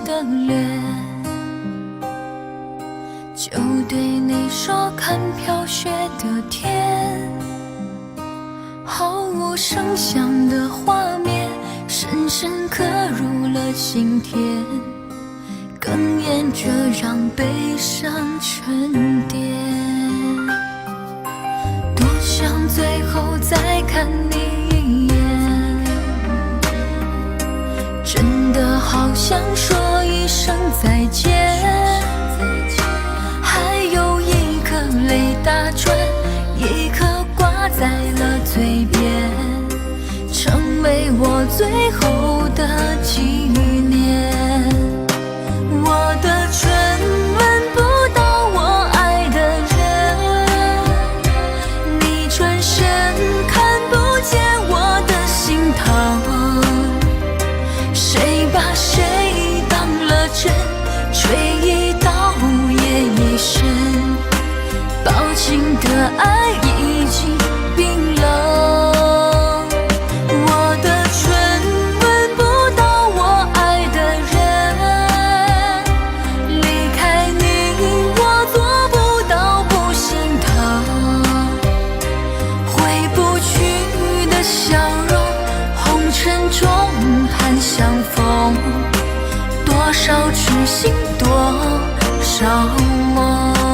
的脸，就对你说看飘雪的天，毫无声响的画面，深深刻入了心田，哽咽着让悲伤沉淀。多想最后再看你一眼，真的好想说一声再见，还有一颗泪打转，一颗挂在了嘴边，成为我最后的纪念。我的唇吻不到我爱的人，你转身看不见我的心疼，谁把谁当了真，吹一刀也一身，抱紧的爱已经冰冷。我的唇吻不到我爱的人，离开你我做不到不心疼，回不去的笑容，红尘中盼相逢，多少痴心多少梦。